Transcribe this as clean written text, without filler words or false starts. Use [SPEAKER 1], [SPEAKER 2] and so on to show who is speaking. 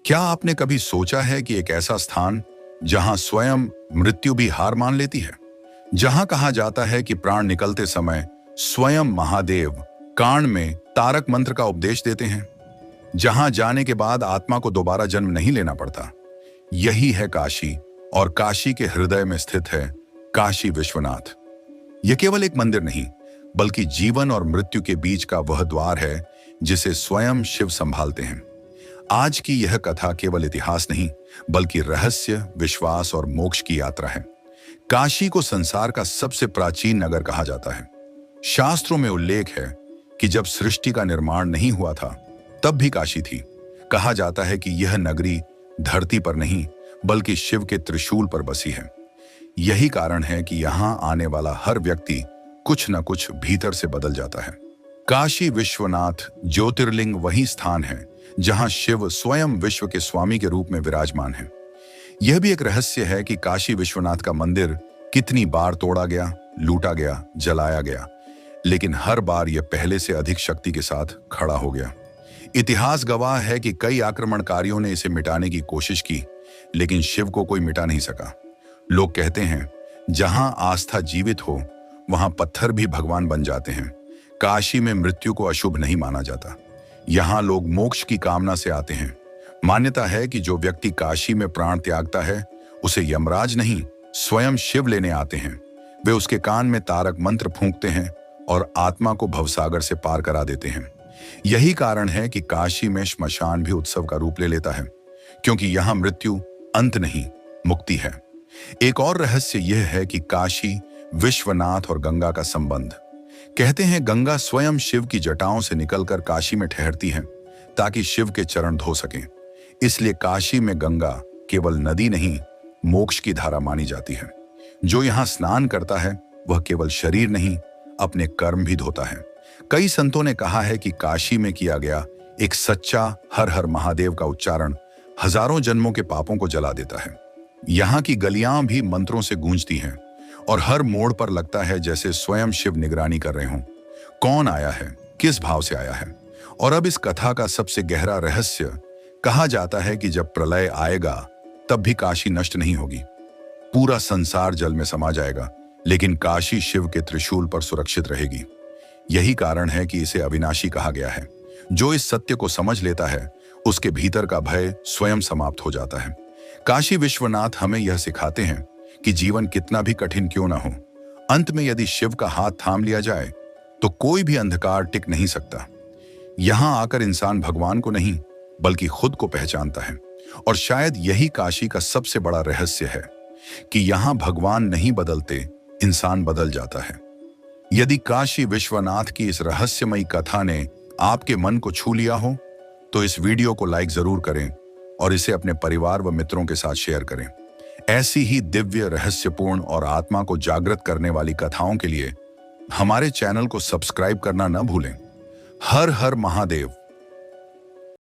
[SPEAKER 1] क्या आपने कभी सोचा है कि एक ऐसा स्थान जहां स्वयं मृत्यु भी हार मान लेती है, जहां कहा जाता है कि प्राण निकलते समय स्वयं महादेव कान में तारक मंत्र का उपदेश देते हैं, जहां जाने के बाद आत्मा को दोबारा जन्म नहीं लेना पड़ता। यही है काशी, और काशी के हृदय में स्थित है काशी विश्वनाथ। यह केवल एक मंदिर नहीं, बल्कि जीवन और मृत्यु के बीच का वह द्वार है जिसे स्वयं शिव संभालते हैं। आज की यह कथा केवल इतिहास नहीं, बल्कि रहस्य, विश्वास और मोक्ष की यात्रा है। काशी को संसार का सबसे प्राचीन नगर कहा जाता है। शास्त्रों में उल्लेख है कि जब सृष्टि का निर्माण नहीं हुआ था, तब भी काशी थी। कहा जाता है कि यह नगरी धरती पर नहीं, बल्कि शिव के त्रिशूल पर बसी है। यही कारण है कि यहां आने वाला हर व्यक्ति कुछ न कुछ भीतर से बदल जाता है। काशी विश्वनाथ ज्योतिर्लिंग वही स्थान है जहां शिव स्वयं विश्व के स्वामी के रूप में विराजमान है। यह भी एक रहस्य है कि काशी विश्वनाथ का मंदिर कितनी बार तोड़ा गया, लूटा गया, जलाया गया, लेकिन हर बार यह पहले से अधिक शक्ति के साथ खड़ा हो गया। इतिहास गवाह है कि कई आक्रमणकारियों ने इसे मिटाने की कोशिश की, लेकिन शिव को कोई मिटा नहीं सका। लोग कहते हैं, जहां आस्था जीवित हो, वहां पत्थर भी भगवान बन जाते हैं। काशी में मृत्यु को अशुभ नहीं माना जाता। यहां लोग मोक्ष की कामना से आते हैं। मान्यता है कि जो व्यक्ति काशी में प्राण त्यागता है, उसे यमराज नहीं, स्वयं शिव लेने आते हैं। वे उसके कान में तारक मंत्र फूंकते हैं और आत्मा को भवसागर से पार करा देते हैं। यही कारण है कि काशी में श्मशान भी उत्सव का रूप ले लेता है, क्योंकि यहां मृत्यु अंत नहीं, मुक्ति है। एक और रहस्य यह है कि काशी विश्वनाथ और गंगा का संबंध। कहते हैं गंगा स्वयं शिव की जटाओं से निकलकर काशी में ठहरती है ताकि शिव के चरण धो सकें। इसलिए काशी में गंगा केवल नदी नहीं, मोक्ष की धारा मानी जाती है। जो यहां स्नान करता है, वह केवल शरीर नहीं, अपने कर्म भी धोता है। कई संतों ने कहा है कि काशी में किया गया एक सच्चा हर हर महादेव का उच्चारण हजारों जन्मों के पापों को जला देता है। यहाँ की गलियां भी मंत्रों से गूंजती हैं और हर मोड़ पर लगता है जैसे स्वयं शिव निगरानी कर रहे हों। कौन आया है, किस भाव से आया है। और अब इस कथा का सबसे गहरा रहस्य, कहा जाता है कि जब प्रलय आएगा, तब भी काशी नष्ट नहीं होगी। पूरा संसार जल में समा जाएगा, लेकिन काशी शिव के त्रिशूल पर सुरक्षित रहेगी। यही कारण है कि इसे अविनाशी कहा गया है। जो इस सत्य को समझ लेता है, उसके भीतर का भय स्वयं समाप्त हो जाता है। काशी विश्वनाथ हमें यह सिखाते हैं कि जीवन कितना भी कठिन क्यों ना हो, अंत में यदि शिव का हाथ थाम लिया जाए, तो कोई भी अंधकार टिक नहीं सकता। यहां आकर इंसान भगवान को नहीं, बल्कि खुद को पहचानता है। और शायद यही काशी का सबसे बड़ा रहस्य है कि यहां भगवान नहीं बदलते, इंसान बदल जाता है। यदि काशी विश्वनाथ की इस रहस्यमयी कथा ने आपके मन को छू लिया हो, तो इस वीडियो को लाइक जरूर करें और इसे अपने परिवार व मित्रों के साथ शेयर करें। ऐसी ही दिव्य, रहस्यपूर्ण और आत्मा को जागृत करने वाली कथाओं के लिए हमारे चैनल को सब्सक्राइब करना न भूलें। हर हर महादेव।